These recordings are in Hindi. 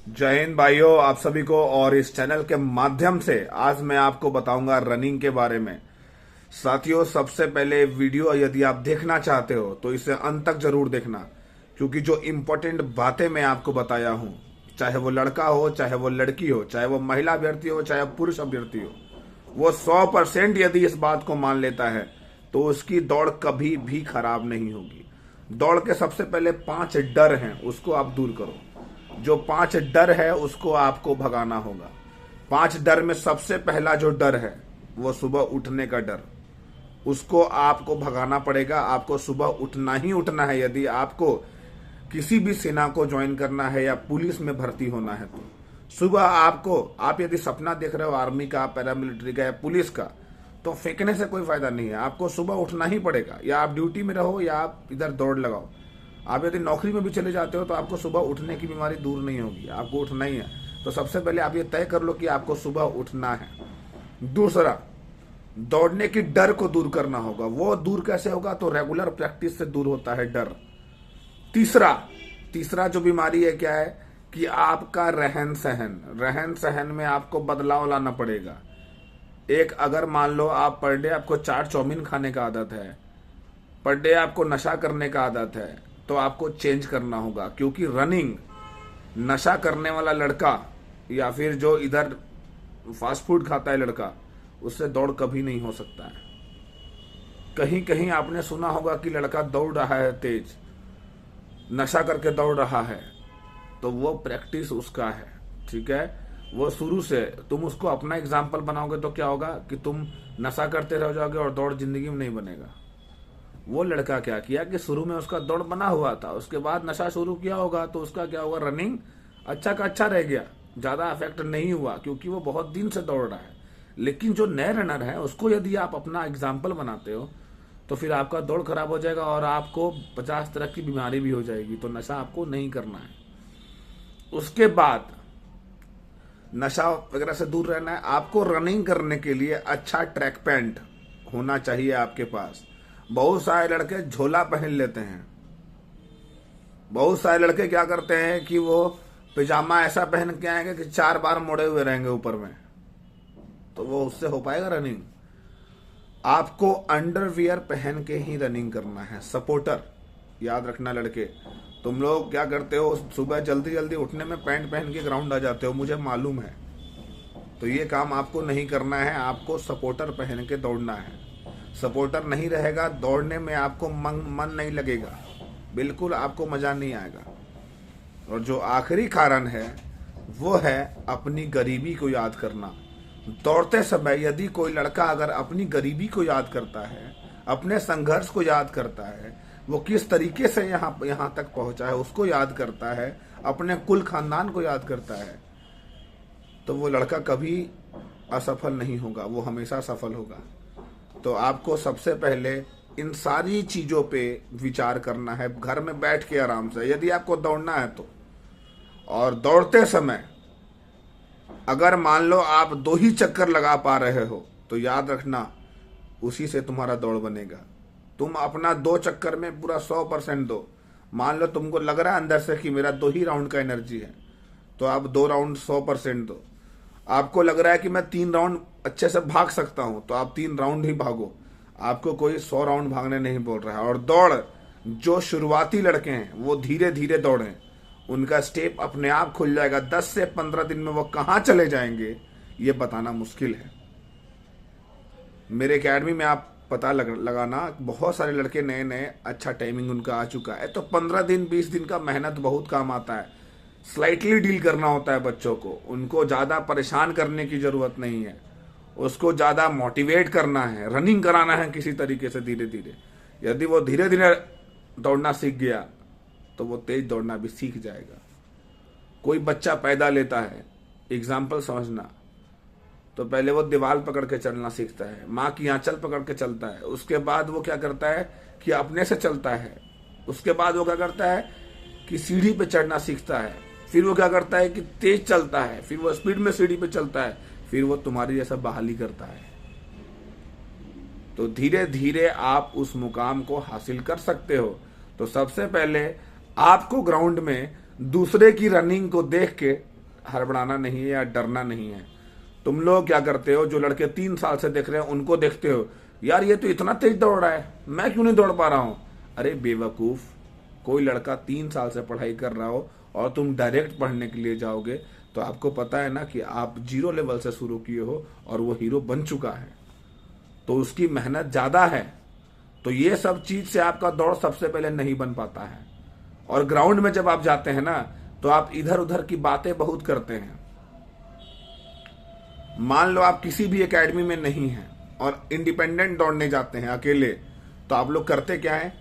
जय हिंद भाइयों, आप सभी को। और इस चैनल के माध्यम से आज मैं आपको बताऊंगा रनिंग के बारे में। साथियों, सबसे पहले वीडियो यदि आप देखना चाहते हो तो इसे अंत तक जरूर देखना, क्योंकि जो इम्पोर्टेंट बातें मैं आपको बताया हूं, चाहे वो लड़का हो, चाहे वो लड़की हो, चाहे वो महिला अभ्यर्थी हो, चाहे पुरुष अभ्यर्थी हो, वो 100% यदि इस बात को मान लेता है तो उसकी दौड़ कभी भी खराब नहीं होगी। दौड़ के सबसे पहले 5 डर हैं, उसको आप दूर करो। जो 5 डर है उसको आपको भगाना होगा। 5 डर में सबसे पहला जो डर है वो सुबह उठने का डर। उसको आपको भगाना पड़ेगा। आपको सुबह उठना ही उठना है। यदि आपको किसी भी सेना को ज्वाइन करना है या पुलिस में भर्ती होना है तो सुबह आप यदि सपना देख रहे हो आर्मी का, पैरामिलिट्री का या पुलिस का, तो फेंकने से कोई फायदा नहीं है। आपको सुबह उठना ही पड़ेगा। या आप ड्यूटी में रहो या आप इधर दौड़ लगाओ। आप यदि नौकरी में भी चले जाते हो तो आपको सुबह उठने की बीमारी दूर नहीं होगी। आपको उठना ही है। तो सबसे पहले आप ये तय कर लो कि आपको सुबह उठना है। दूसरा, दौड़ने की डर को दूर करना होगा। वो दूर कैसे होगा? तो रेगुलर प्रैक्टिस से दूर होता है डर। तीसरा तीसरा जो बीमारी है क्या है कि आपका रहन सहन में आपको बदलाव लाना पड़ेगा। अगर मान लो आप पर डे आपको 4 चाउमीन खाने का आदत है, पर डे आपको नशा करने का आदत है, तो आपको चेंज करना होगा। क्योंकि रनिंग, नशा करने वाला लड़का या फिर जो इधर फास्ट फूड खाता है लड़का, उससे दौड़ कभी नहीं हो सकता है। कहीं कहीं आपने सुना होगा कि लड़का दौड़ रहा है तेज, नशा करके दौड़ रहा है, तो वो प्रैक्टिस उसका है। ठीक है, वो शुरू से तुम उसको अपना एग्जाम्पल बनाओगे तो क्या होगा कि तुम नशा करते रह जाओगे और दौड़ जिंदगी में नहीं बनेगा। वो लड़का क्या किया कि शुरू में उसका दौड़ बना हुआ था, उसके बाद नशा शुरू किया होगा, तो उसका क्या हुआ, रनिंग अच्छा का अच्छा रह गया, ज्यादा अफेक्ट नहीं हुआ, क्योंकि वो बहुत दिन से दौड़ रहा है। लेकिन जो नए रनर है उसको यदि आप अपना एग्जाम्पल बनाते हो तो फिर आपका दौड़ खराब हो जाएगा और आपको 50 तरह की बीमारी भी हो जाएगी। तो नशा आपको नहीं करना है। उसके बाद नशा वगैरह से दूर रहना है। आपको रनिंग करने के लिए अच्छा ट्रैक पैंट होना चाहिए आपके पास। बहुत सारे लड़के झोला पहन लेते हैं। बहुत सारे लड़के क्या करते हैं कि वो पिजामा ऐसा पहन के आएंगे कि 4 बार मोड़े हुए रहेंगे ऊपर में, तो वो उससे हो पाएगा रनिंग? आपको अंडरवियर पहन के ही रनिंग करना है, सपोर्टर। याद रखना लड़के, तुम लोग क्या करते हो, सुबह जल्दी जल्दी उठने में पैंट पहन के ग्राउंड आ जाते हो, मुझे मालूम है। तो ये काम आपको नहीं करना है। आपको सपोर्टर पहन के दौड़ना है। सपोर्टर नहीं रहेगा दौड़ने में, आपको मन नहीं लगेगा, बिल्कुल आपको मजा नहीं आएगा। और जो आखिरी कारण है वो है अपनी गरीबी को याद करना। दौड़ते समय यदि कोई लड़का अगर अपनी गरीबी को याद करता है, अपने संघर्ष को याद करता है, वो किस तरीके से यहाँ तक पहुंचा है उसको याद करता है, अपने कुल खानदान को याद करता है, तो वो लड़का कभी असफल नहीं होगा, वो हमेशा सफल होगा। तो आपको सबसे पहले इन सारी चीजों पे विचार करना है, घर में बैठ के आराम से, यदि आपको दौड़ना है तो। और दौड़ते समय अगर मान लो आप 2 ही चक्कर लगा पा रहे हो तो याद रखना उसी से तुम्हारा दौड़ बनेगा। तुम अपना 2 चक्कर में पूरा 100% दो। मान लो तुमको लग रहा है अंदर से कि मेरा 2 ही राउंड का एनर्जी है, तो आप 2 राउंड 100% दो। आपको लग रहा है कि मैं 3 राउंड अच्छे से भाग सकता हूं, तो आप 3 राउंड ही भागो। आपको कोई 100 राउंड भागने नहीं बोल रहा है। और दौड़, जो शुरुआती लड़के हैं वो धीरे धीरे दौड़ें, उनका स्टेप अपने आप खुल जाएगा। 10 से 15 दिन में वो कहां चले जाएंगे ये बताना मुश्किल है। मेरे एकेडमी में आप पता लगाना, बहुत सारे लड़के नए नए अच्छा टाइमिंग उनका आ चुका है। तो 15 दिन 20 दिन का मेहनत बहुत काम आता है। स्लाइटली डील करना होता है बच्चों को, उनको ज्यादा परेशान करने की जरूरत नहीं है, उसको ज्यादा मोटिवेट करना है, रनिंग कराना है किसी तरीके से धीरे धीरे। यदि वो धीरे धीरे दौड़ना सीख गया तो वो तेज दौड़ना भी सीख जाएगा। कोई बच्चा पैदा लेता है, एग्जाम्पल समझना, तो पहले वो दीवार पकड़ के चलना सीखता है, माँ की आंचल पकड़ के चलता है। उसके बाद वो क्या करता है कि अपने से चलता है। उसके बाद वो क्या करता है कि सीढ़ी पे चढ़ना सीखता है। फिर वो क्या करता है कि तेज चलता है, फिर वो स्पीड में सीढ़ी पे चलता है, फिर वो तुम्हारी जैसा बहाली करता है। तो धीरे धीरे आप उस मुकाम को हासिल कर सकते हो। तो सबसे पहले आपको ग्राउंड में दूसरे की रनिंग को देख के हड़बड़ाना नहीं है या डरना नहीं है। तुम लोग क्या करते हो, जो लड़के 3 साल से देख रहे हैं उनको देखते हो, यार ये तो इतना तेज दौड़ रहा है, मैं क्यों नहीं दौड़ पा रहा हूं। अरे बेवकूफ, कोई लड़का 3 साल से पढ़ाई कर रहा हो और तुम डायरेक्ट पढ़ने के लिए जाओगे तो आपको पता है ना कि आप 0 लेवल से शुरू किए हो और वो हीरो बन चुका है, तो उसकी मेहनत ज्यादा है। तो ये सब चीज से आपका दौड़ सबसे पहले नहीं बन पाता है। और ग्राउंड में जब आप जाते हैं ना तो आप इधर उधर की बातें बहुत करते हैं। मान लो आप किसी भी एकेडमी में नहीं हैं और इंडिपेंडेंट दौड़ने जाते हैं अकेले, तो आप लोग करते क्या है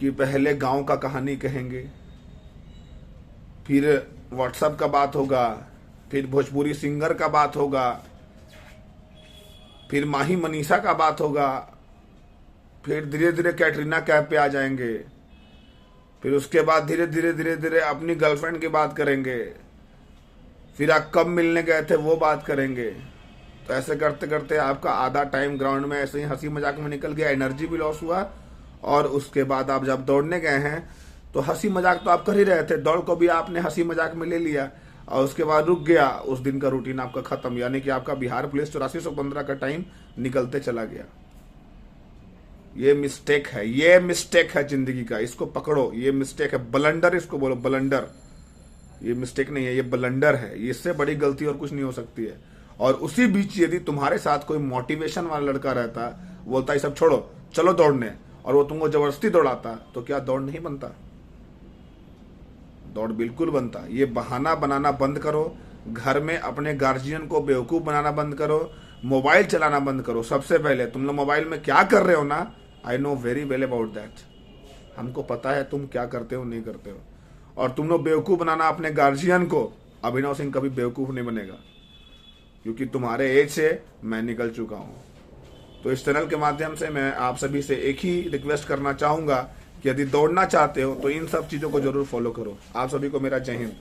कि पहले गांव का कहानी कहेंगे, फिर व्हाट्सएप का बात होगा, फिर भोजपुरी सिंगर का बात होगा, फिर माही मनीषा का बात होगा, फिर धीरे धीरे कैटरीना कैफ पे आ जाएंगे, फिर उसके बाद धीरे धीरे धीरे धीरे अपनी गर्लफ्रेंड की बात करेंगे, फिर आप कब मिलने गए थे वो बात करेंगे। तो ऐसे करते करते आपका आधा टाइम ग्राउंड में ऐसे ही हंसी मजाक में निकल गया, एनर्जी भी लॉस हुआ। और उसके बाद आप जब दौड़ने गए हैं तो हंसी मजाक तो आप कर ही रहे थे, दौड़ को भी आपने हंसी मजाक में ले लिया और उसके बाद रुक गया, उस दिन का रूटीन आपका खत्म, यानी कि आपका बिहार पुलिस 8415 का टाइम निकलते चला गया। ये मिस्टेक है, ये मिस्टेक है जिंदगी का, इसको पकड़ो, ये मिस्टेक है, ब्लंडर इसको बोलो, ब्लंडर। ये मिस्टेक नहीं है, ये ब्लंडर है, इससे बड़ी गलती और कुछ नहीं हो सकती है। और उसी बीच यदि तुम्हारे साथ कोई मोटिवेशन वाला लड़का रहता, बोलता है सब छोड़ो चलो दौड़ने, और वो तुमको जबरदस्ती दौड़ाता, तो क्या दौड़ नहीं बनता? दौड़ बिल्कुल बनता। ये बहाना बनाना बंद करो, घर में अपने गार्जियन को बेवकूफ बनाना बंद करो, मोबाइल चलाना बंद करो। सबसे पहले तुम लोग मोबाइल में क्या कर रहे हो ना, I know very well about that, हमको पता है तुम क्या करते हो नहीं करते हो। और तुम लोग बेवकूफ बनाना अपने गार्जियन को, अभिनव सिंह कभी बेवकूफ नहीं बनेगा, क्योंकि तुम्हारे एज से मैं निकल चुका हूं। तो इस चैनल के माध्यम से मैं आप सभी से एक ही रिक्वेस्ट करना चाहूंगा कि यदि दौड़ना चाहते हो तो इन सब चीजों को जरूर फॉलो करो। आप सभी को मेरा जय हिंद।